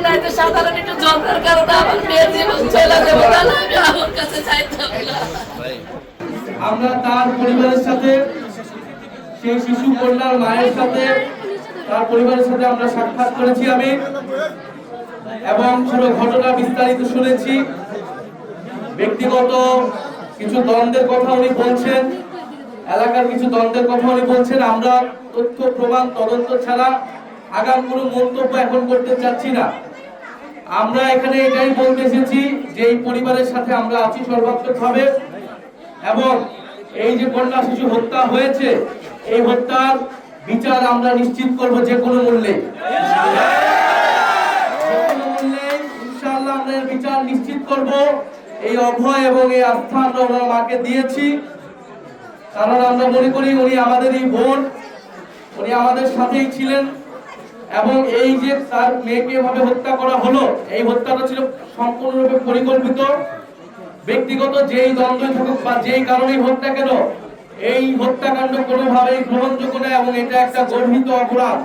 রাতে সাধারণ একটু ঝগড়ার কারণে আমার মেয়ের জীবন চলে যাবে, তাহলে আমি আমার কাছে চাইতাম না। আমরা তার পরিবারের সাথে, সেই শিশু কন্যার মায়ের সাথে, তার পরিবারের সাথে আমরা সাক্ষাৎ করেছি আমি, এবং পুরো ঘটনা বিস্তারিত শুনেছি। ব্যক্তিগত কিছু দ্বন্দ্বের কথা উনি বলছেন, এলাকার কিছু দ্বন্দ্বের কথা উনি বলছেন। আমরা তথ্য প্রমাণ তদন্ত ছাড়া আগাম কোনো মন্তব্য এখন করতে চাচ্ছি না। আমরা এখানে এটাই বলতে এসেছি যে এই পরিবারের সাথে আমরা আছি সর্বাত্মকভাবে, এবং এই যে কন্যা শিশু হত্যা হয়েছে এই হত্যার বিচার আমরা নিশ্চিত করব যে কোনো মূল্যে। ইনশাআল্লাহ আমরা এর বিচার নিশ্চিত করব। এই অভয় এবং এই আস্থা আমরা ওনার মাকে দিয়েছি, কারণ আমরা মনে করি উনি আমাদের এই বোন, উনি আমাদের সাথেই ছিলেন। এবং এই যে তার মেয়েকে এভাবে হত্যা করা হলো, এই হত্যাটা ছিল সম্পূর্ণরূপে পরিকল্পিত। ব্যক্তিগত যেই দ্বন্দ্ব থাকুক বা যেই কারণেই হোক না কেন, এই হত্যাকাণ্ড কোনোভাবেই গ্রহণযোগ্য নয় এবং এটা একটা গর্হিত অপরাধ।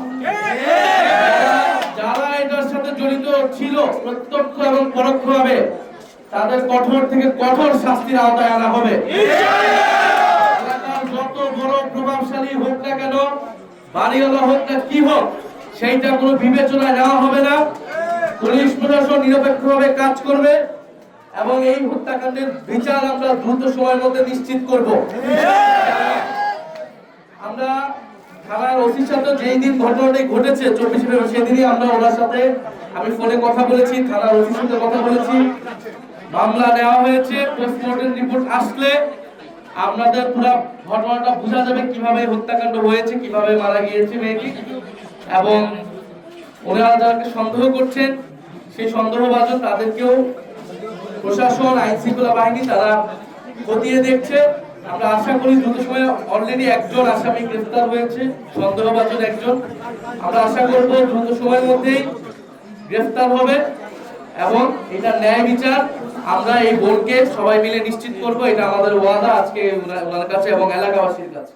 যারা এটার সাথে জড়িত ছিল প্রত্যক্ষ এবং পরোক্ষভাবে, তাদের কঠোর থেকে কঠোর শাস্তির আওতায় আনা হবে। এলাকার যত বড় প্রভাবশালী হোক না কেন, বাড়িওয়ালা হোক না কি হোক, সেইটা কোনো বিবেচনায় নেওয়া হবে না। পুলিশ প্রশাসন নিরপেক্ষভাবে কাজ করবে এবং এই হত্যাকাণ্ডের বিচার আমরা দ্রুত সময়ের মধ্যে নিশ্চিত করব। আমরা থানার ওসির সাথে যেই দিন ঘটনাটি ঘটেছে 24 ফেব্রুয়ারি, সেদিনই আমরা ওনার সাথে আমি ফোনে কথা বলেছি, থানার ওসির সাথে কথা বলেছি। মামলা নেওয়া হয়েছে, পোস্টমর্টেম রিপোর্ট আসলে আপনাদের পুরো ঘটনাটা বোঝা যাবে কিভাবে হত্যাকাণ্ড হয়েছে, কিভাবে মারা গিয়েছে মেয়েটি। এবং ওনারা যাদেরকে সন্দেহ করছেন সেই সন্দেহভাজন তাদেরকেও প্রশাসন, আইন শৃঙ্খলা বাহিনী তারা খতিয়ে দেখছে। আমরা আশা করি দ্রুত সময়ে, অলরেডি একজন আসামি গ্রেফতার হয়েছে, সন্দেহভাজন একজন। আমরা আশা করব দ্রুত সময়ের মধ্যেই গ্রেফতার হবে এবং এটা ন্যায় বিচার আমরা এই বোনকে সবাই মিলে নিশ্চিত করব। এটা আমাদের ওয়াদা আজকে ওনার কাছে এবং এলাকাবাসীর কাছে।